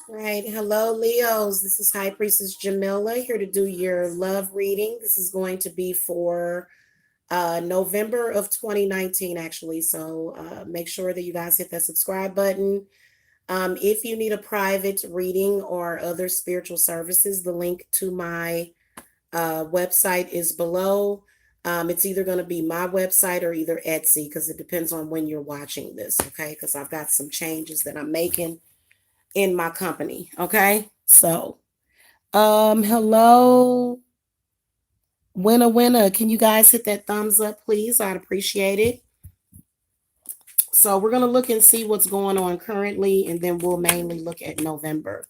Right. Hello, Leos. This is High Priestess Jamila here to do your love reading. This is going to be for November of 2019, actually. So make sure that you guys hit that subscribe button. If you need a private reading or other spiritual services, the link to my website is below. It's either going to be my website or either Etsy because it depends on when you're watching this, okay? Because I've got some changes that I'm making in my company, okay? So, hello, winner. Can you guys hit that thumbs up, please? I'd appreciate it. So we're going to look and see what's going on currently, and then we'll mainly look at November.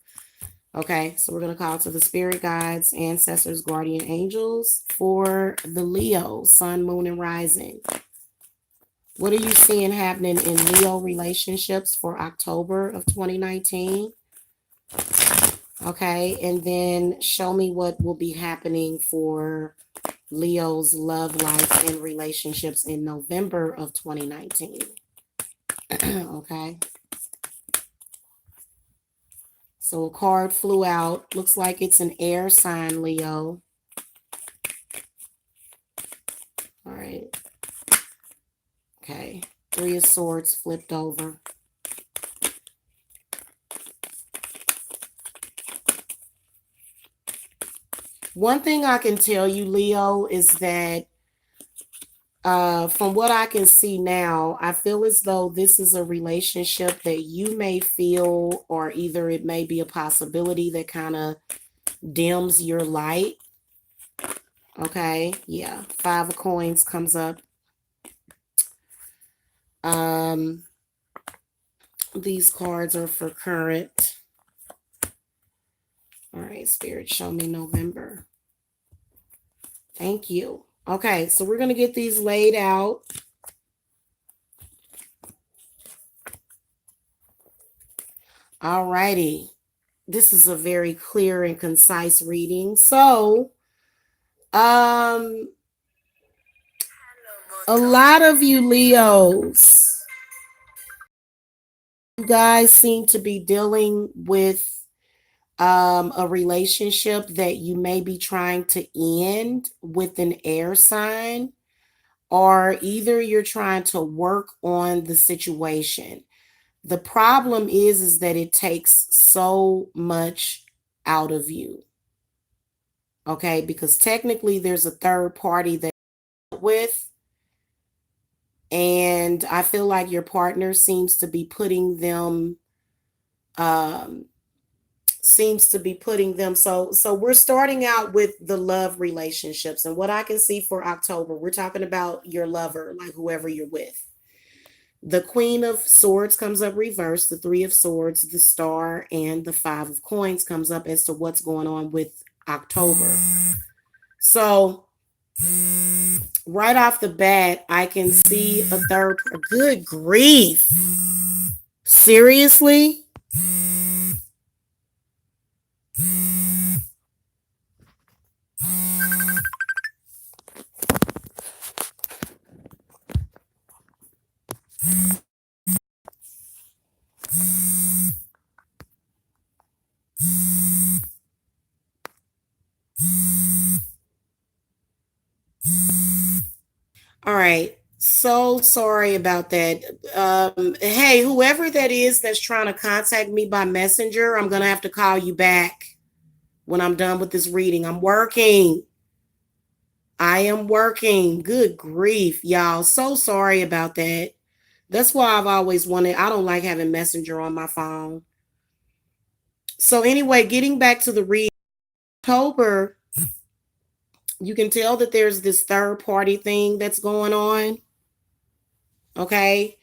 Okay, so we're going to call to the spirit guides, ancestors, guardian angels for the Leo, sun, moon, and rising. What are you seeing happening in Leo relationships for October of 2019? Okay, and then show me what will be happening for Leo's love life and relationships in November of 2019. Okay. So a card flew out. Looks like it's an air sign, Leo. All right. Okay. Three of Swords flipped over. One thing I can tell you, Leo, is that from what I can see now, I feel as though this is a relationship that you may feel, or either it may be a possibility that kind of dims your light. Okay, yeah, Five of Coins comes up. These cards are for current. All right, Spirit, show me November. Thank you. Okay, so we're going to get these laid out. All righty. This is a very clear and concise reading. So, a lot of you Leos, you guys seem to be dealing with a relationship that you may be trying to end with an air sign, or either you're trying to work on the situation. The problem is that it takes so much out of you. Okay, because technically there's a third party that you're with, and I feel like your partner um seems to be putting them so we're starting out with the love relationships, and what I can see for October, we're talking about your lover, like whoever you're with. The Queen of Swords comes up reversed, the Three of Swords, the Star, and the Five of Coins comes up as to what's going on with October. So right off the bat, I can see a third. Good grief. Seriously? All right. So sorry about that. Hey, whoever that is that's trying to contact me by messenger, I'm going to have to call you back when I'm done with this reading. I'm working. I am working. Good grief, y'all. So sorry about that. That's why I've always wanted, I don't like having messenger on my phone. So anyway, getting back to the read, October, you can tell that there's this third party thing that's going on. Okay.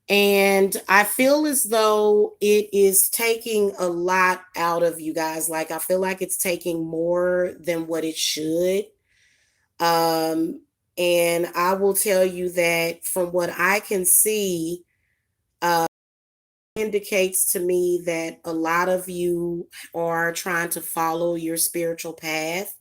And I feel as though it is taking a lot out of you guys. Like, I feel like it's taking more than what it should. Um, and I will tell you that from what I can see, indicates to me that a lot of you are trying to follow your spiritual path.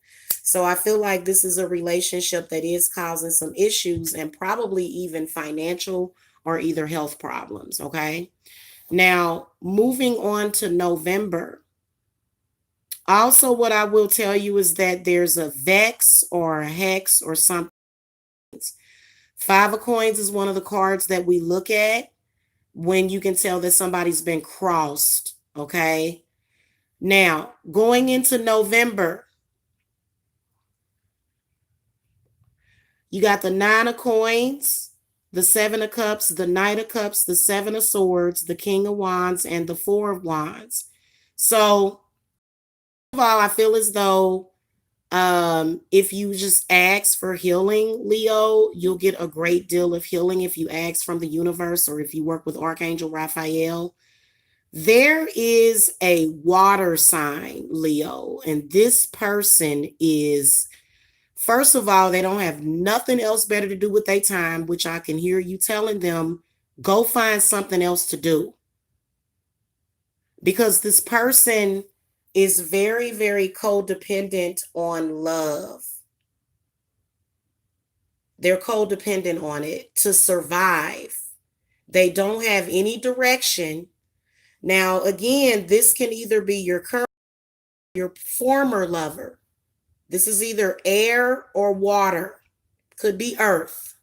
So I feel like this is a relationship that is causing some issues and probably even financial or either health problems. Okay. Now, moving on to November. Also, what I will tell you is that there's a vex or a hex or something. Five of Coins is one of the cards that we look at when you can tell that somebody's been crossed. Okay. Now, going into November, you got the Nine of Coins, the Seven of Cups, the Knight of Cups, the Seven of Swords, the King of Wands, and the Four of Wands. So, first of all, I feel as though if you just ask for healing, Leo, you'll get a great deal of healing if you ask from the universe or if you work with Archangel Raphael. There is a water sign, Leo, and this person is, first of all, they don't have nothing else better to do with their time, which I can hear you telling them, go find something else to do. Because this person is very, very codependent on love. They're codependent on it to survive. They don't have any direction. Now, again, this can either be your current, your former lover. This is either air or water. Could be earth.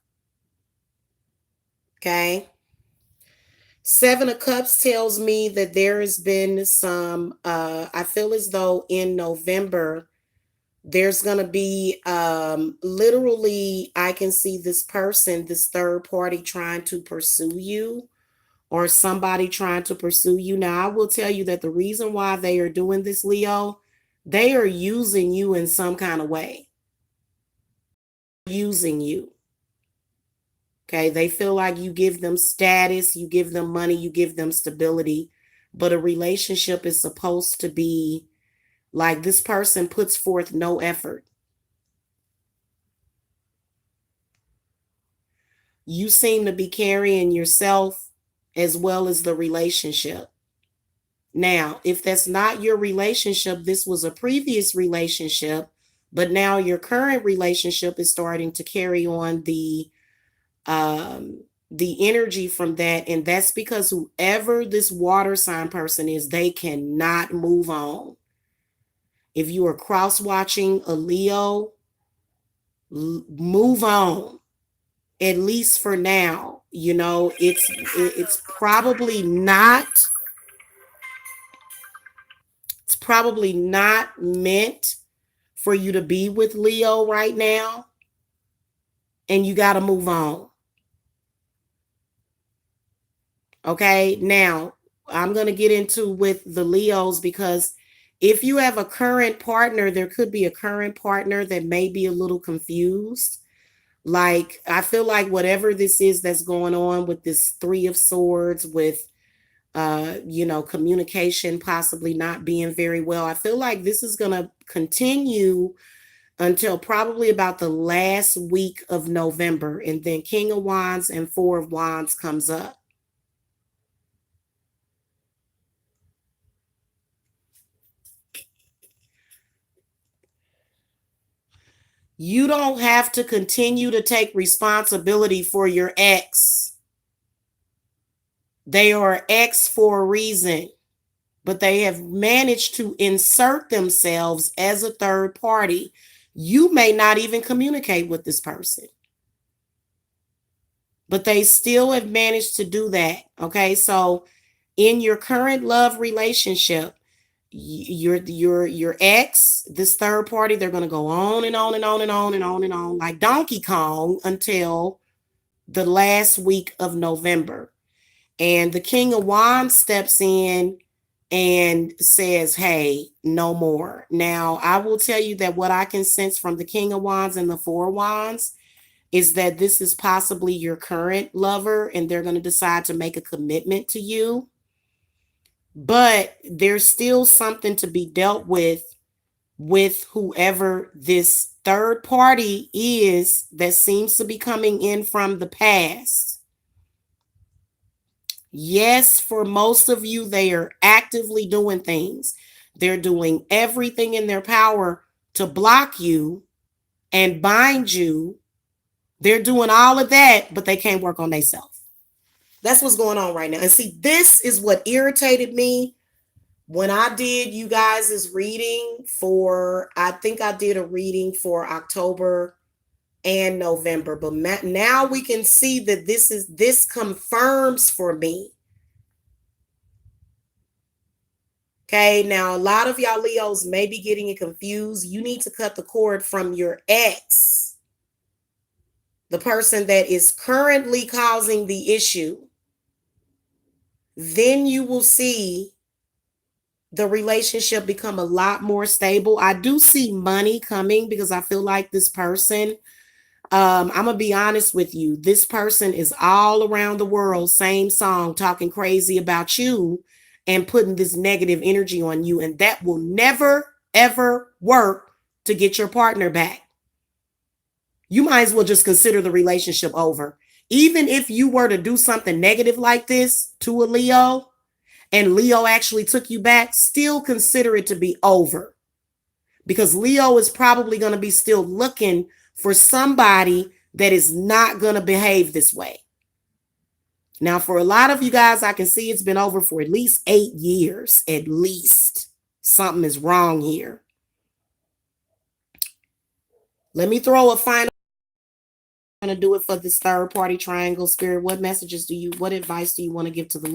Okay. Seven of Cups tells me that there has been some, I feel as though in November, there's going to be literally, I can see this person, this third party trying to pursue you or somebody trying to pursue you. Now, I will tell you that the reason why they are doing this, Leo, they are using you in some kind of way. Using you. Okay. They feel like you give them status, you give them money, you give them stability. But a relationship is supposed to be like this person puts forth no effort. You seem to be carrying yourself as well as the relationship. Now, if that's not your relationship, this was a previous relationship, but now your current relationship is starting to carry on the energy from that, and that's because whoever this water sign person is, they cannot move on. If you are cross watching a Leo, move on, at least for now. you know, it's probably not, it's probably not meant for you to be with Leo right now, and you got to move on. Okay, now I'm going to get into with the Leos, because if you have a current partner, there could be a current partner that may be a little confused. Like, I feel like whatever this is that's going on with this Three of Swords, with communication possibly not being very well, I feel like this is going to continue until probably about the last week of November, and then King of Wands and Four of Wands comes up. You don't have to continue to take responsibility for your ex. They are ex for a reason, but they have managed to insert themselves as a third party. You may not even communicate with this person, but they still have managed to do that. Okay, so in your current love relationship, your ex, this third party, they're going to go on and on and on and on and on and on like Donkey Kong until the last week of November. And the King of Wands steps in and says, hey, no more. Now, I will tell you that what I can sense from the King of Wands and the Four of Wands is that this is possibly your current lover, and they're going to decide to make a commitment to you. But there's still something to be dealt with whoever this third party is that seems to be coming in from the past. Yes, for most of you, they are actively doing things. They're doing everything in their power to block you and bind you. They're doing all of that, but they can't work on themselves. That's what's going on right now. And see, this is what irritated me when I did you guys' reading for, I think I did a reading for October and November, but now we can see that this confirms for me. Okay, now a lot of y'all Leos may be getting it confused. You need to cut the cord from your ex, the person that is currently causing the issue. Then you will see the relationship become a lot more stable. I do see money coming because I feel like this person, I'm going to be honest with you, this person is all around the world, same song, talking crazy about you and putting this negative energy on you. And that will never, ever work to get your partner back. You might as well just consider the relationship over. Even if you were to do something negative like this to a Leo, and Leo actually took you back, still consider it to be over. Because Leo is probably going to be still looking for somebody that is not going to behave this way. Now, for a lot of you guys, I can see it's been over for at least 8 years. At least something is wrong here. Let me throw a final. I'm going to do it for this third party triangle. Spirit, what advice do you want to give to the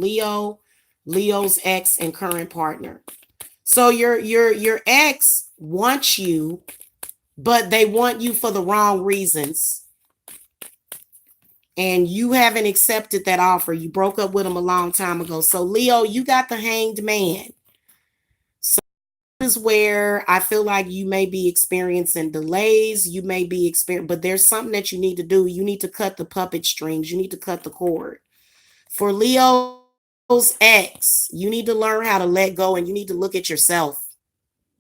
Leo's ex and current partner? So your ex wants you, but they want you for the wrong reasons. And you haven't accepted that offer. You broke up with them a long time ago. So Leo, you got the Hanged Man. So this is where I feel like you may be experiencing delays. You may be but there's something that you need to do. You need to cut the puppet strings. You need to cut the cord. For Leo's ex, you need to learn how to let go, and you need to look at yourself.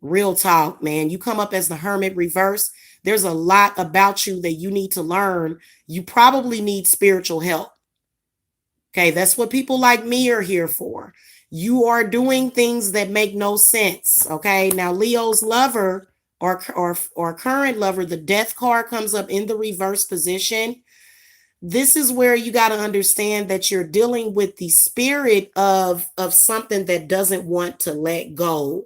Real talk, man. You come up as the Hermit reverse. There's a lot about you that you need to learn. You probably need spiritual help. Okay, that's what people like me are here for. You are doing things that make no sense. Okay, now Leo's lover or current lover, the Death card comes up in the reverse position. This is where you got to understand that you're dealing with the spirit of something that doesn't want to let go.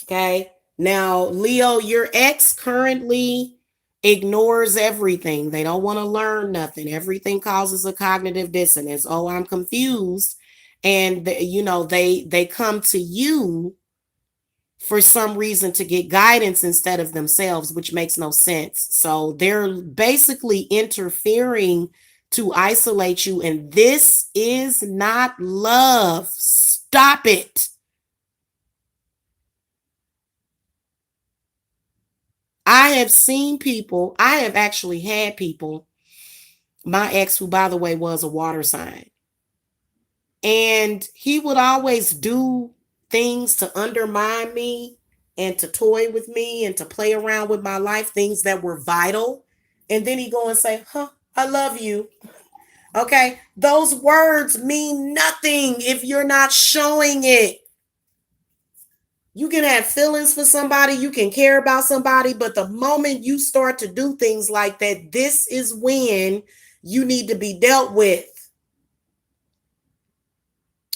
Okay. Now, Leo, your ex currently ignores everything. They don't want to learn nothing. Everything causes a cognitive dissonance. Oh, I'm confused. And they come to you for some reason to get guidance instead of themselves, which makes no sense. So they're basically interfering to isolate you, and this is not love. Stop it. I have seen people, I have actually had people, my ex, who by the way was a water sign, and he would always do things to undermine me and to toy with me and to play around with my life, things that were vital. And then he go and say, huh, I love you. Okay. Those words mean nothing if you're not showing it. You can have feelings for somebody, you can care about somebody, but the moment you start to do things like that, this is when you need to be dealt with.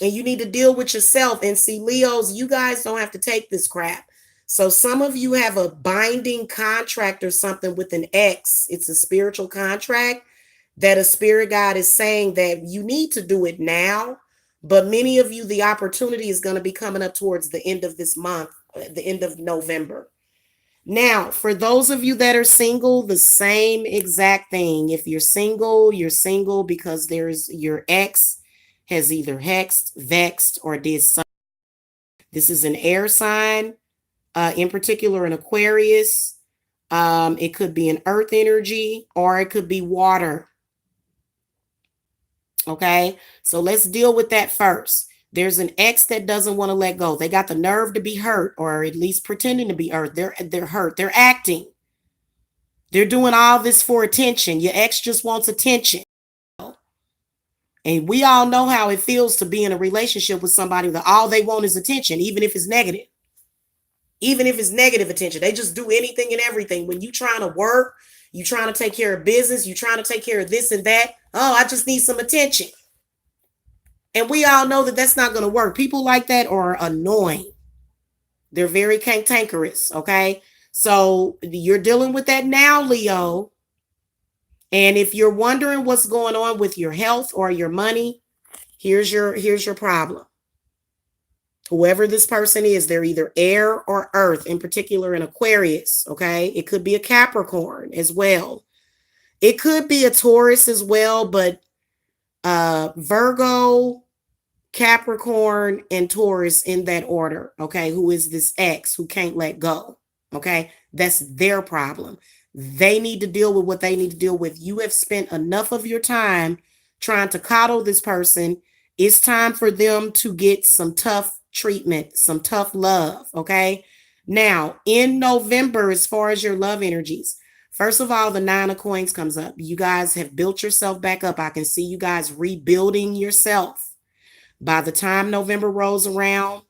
And you need to deal with yourself. And see, Leos, you guys don't have to take this crap. So some of you have a binding contract or something with an ex. It's a spiritual contract that a spirit guide is saying that you need to do it now. But many of you, the opportunity is going to be coming up towards the end of this month, the end of November. Now, for those of you that are single, the same exact thing. If you're single because there's your ex has either hexed, vexed, or did something. This is an air sign, in particular an Aquarius. It could be an earth energy, or it could be water. Okay, so let's deal with that first. There's an ex that doesn't want to let go. They got the nerve to be hurt, or at least pretending to be hurt. They're hurt. They're acting. They're doing all this for attention. Your ex just wants attention. And we all know how it feels to be in a relationship with somebody that all they want is attention, even if it's negative. Even if it's negative attention, they just do anything and everything. When you trying to work, you trying to take care of business, you trying to take care of this and that. Oh, I just need some attention. And we all know that that's not going to work. People like that are annoying. They're very cantankerous, okay? So you're dealing with that now, Leo. And if you're wondering what's going on with your health or your money, here's your problem. Whoever this person is, they're either air or earth, in particular an Aquarius, okay? It could be a Capricorn as well. It could be a Taurus as well, but Virgo, Capricorn, and Taurus in that order, okay? Who is this ex who can't let go, okay? That's their problem. They need to deal with what they need to deal with. You have spent enough of your time trying to coddle this person. It's time for them to get some tough treatment, some tough love, okay? Now, in November, as far as your love energies, first of all, the 9 of coins comes up. You guys have built yourself back up. I can see you guys rebuilding yourself. By the time November rolls around,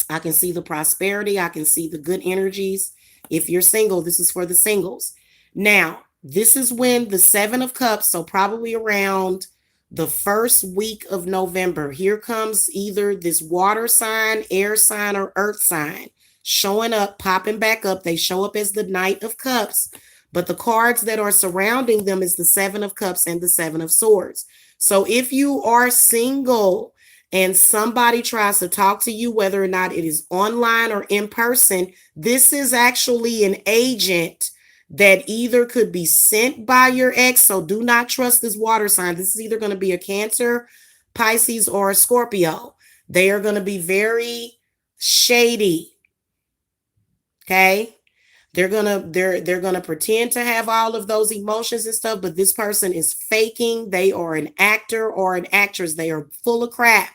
I can see the prosperity. I can see the good energies. If you're single, this is for the singles. Now, this is when the 7 of Cups, so probably around the first week of November, here comes either this water sign, air sign, or earth sign showing up, popping back up. They show up as the Knight of Cups, but the cards that are surrounding them is the 7 of Cups and the 7 of Swords. So if you are single and somebody tries to talk to you, whether or not it is online or in person, this is actually an agent that either could be sent by your ex. So do not trust this water sign. This is either going to be a Cancer, Pisces, or a Scorpio. They are going to be very shady. Okay. They're gonna pretend to have all of those emotions and stuff, but this person is faking. They are an actor or an actress. They are full of crap.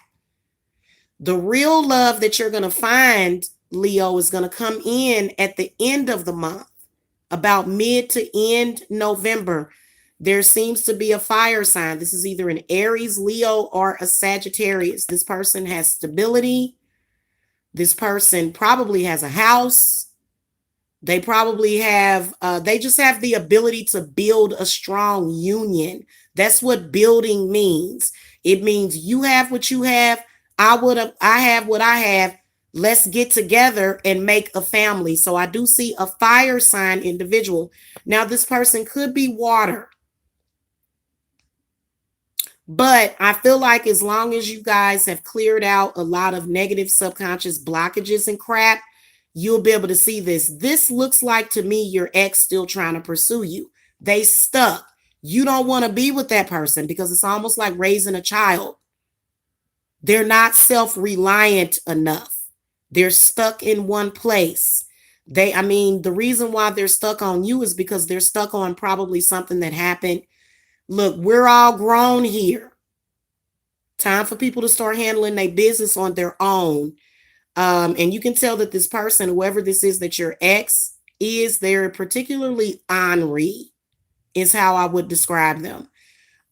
The real love that you're gonna find, Leo, is gonna come in at the end of the month, about mid to end November. There seems to be a fire sign. This is either an Aries, Leo, or a Sagittarius. This person has stability. This person probably has a house. They probably have, they just have the ability to build a strong union. That's what building means. It means you have what you have. I have what I have. Let's get together and make a family. So I do see a fire sign individual. Now, this person could be water, but I feel like as long as you guys have cleared out a lot of negative subconscious blockages and crap, you'll be able to see this. This looks like to me your ex still trying to pursue you. They stuck. You don't want to be with that person because it's almost like raising a child. They're not self-reliant enough. They're stuck in one place. The reason why they're stuck on you is because they're stuck on probably something that happened. Look, we're all grown here. Time for people to start handling their business on their own. And you can tell that this person, whoever this is that your ex is, they're particularly ornery, is how I would describe them.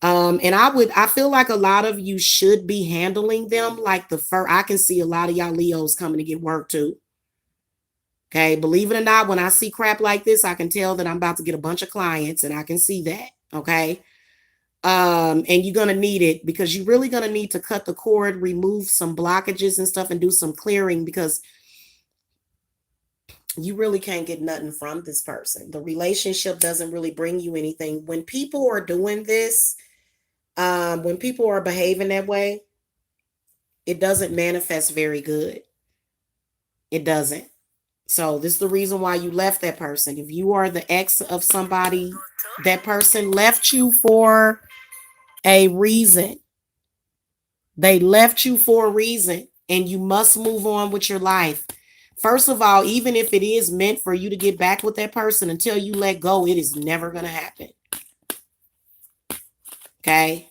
I feel like a lot of you should be handling them like I can see a lot of y'all Leos coming to get work too. Okay. Believe it or not, when I see crap like this, I can tell that I'm about to get a bunch of clients and I can see that. Okay. And you're going to need it because you're really going to need to cut the cord, remove some blockages and stuff and do some clearing because you really can't get nothing from this person. The relationship doesn't really bring you anything. When people are doing this, when people are behaving that way, it doesn't manifest very good. It doesn't. So this is the reason why you left that person. If you are the ex of somebody, that person left you for a reason. They left you for a reason, and you must move on with your life. First of all, even if it is meant for you to get back with that person, until you let go, it is never going to happen. Okay?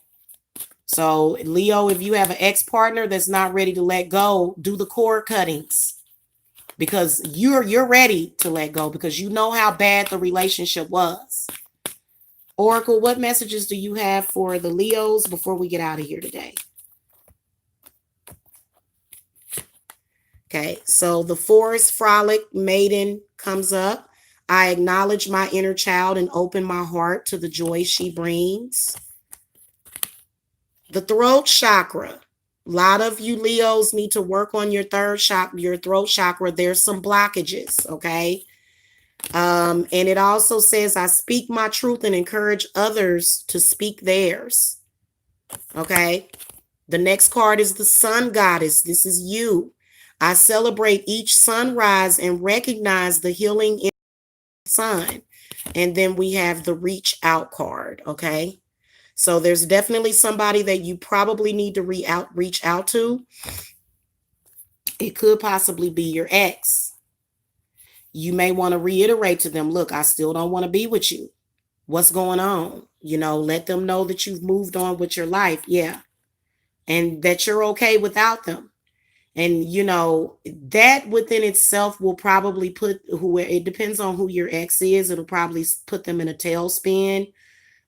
So, Leo, if you have an ex-partner that's not ready to let go, do the cord cuttings because you're ready to let go because you know how bad the relationship was. Oracle, what messages do you have for the Leos before we get out of here today? Okay, so the Forest Frolic Maiden comes up. I acknowledge my inner child and open my heart to the joy she brings. The throat chakra. A lot of you Leos need to work on your throat chakra. There's some blockages, okay? And it also says, I speak my truth and encourage others to speak theirs, okay? The next card is the Sun Goddess. This is you. I celebrate each sunrise and recognize the healing in the sun. And then we have the Reach Out card, okay? So there's definitely somebody that you probably need to reach out to. It could possibly be your ex. You may want to reiterate to them, look, I still don't want to be with you. What's going on? Let them know that you've moved on with your life. Yeah. And that you're okay without them. And, that within itself will probably it depends on who your ex is. It'll probably put them in a tailspin.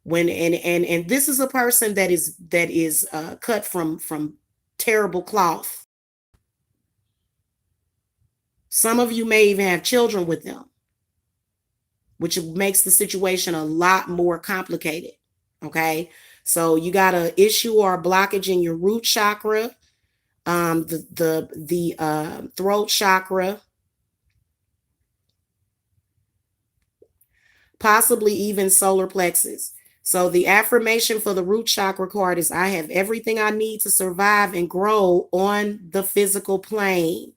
And this is a person that is cut from terrible cloth. Some of you may even have children with them, which makes the situation a lot more complicated. Okay, so you got an issue or a blockage in your root chakra, the throat chakra, possibly even solar plexus. So the affirmation for the root chakra card is, I have everything I need to survive and grow on the physical plane.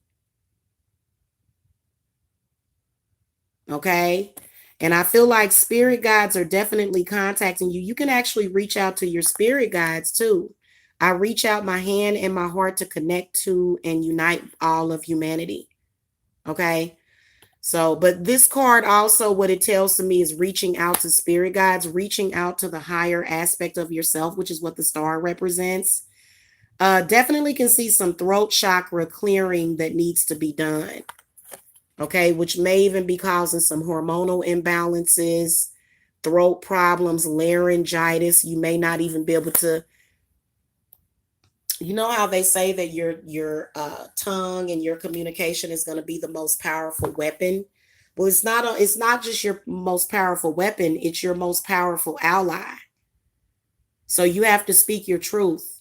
Okay. And I feel like spirit guides are definitely contacting you. You can actually reach out to your spirit guides too. I reach out my hand and my heart to connect to and unite all of humanity. Okay. So, but this card also, what it tells to me is reaching out to spirit guides, reaching out to the higher aspect of yourself, which is what the star represents. Definitely can see some throat chakra clearing that needs to be done. Okay, which may even be causing some hormonal imbalances, throat problems, laryngitis. You may not even be able to, how they say that your tongue and your communication is going to be the most powerful weapon. Well, it's not just your most powerful weapon, it's your most powerful ally. So you have to speak your truth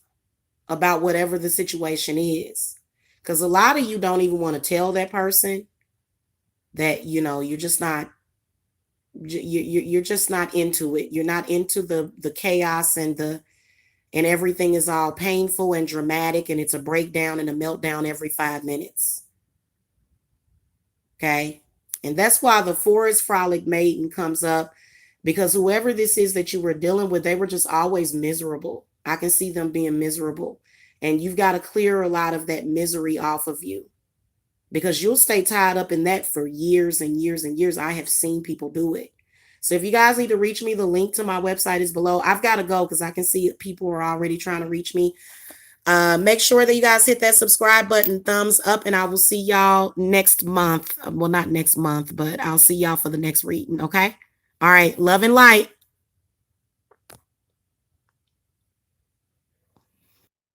about whatever the situation is. Because a lot of you don't even want to tell that person that, you're just not, you're just not into it. You're not into the chaos and everything is all painful and dramatic, and it's a breakdown and a meltdown every 5 minutes. Okay. And that's why the forest frolic maiden comes up, because whoever this is that you were dealing with, they were just always miserable. I can see them being miserable. And you've got to clear a lot of that misery off of you, because you'll stay tied up in that for years and years and years. I have seen people do it. So if you guys need to reach me, the link to my website is below. I've got to go because I can see people are already trying to reach me. Make sure that you guys hit that subscribe button, thumbs up, and I will see y'all next month. Well, not next month, but I'll see y'all for the next reading. Okay. All right. Love and light.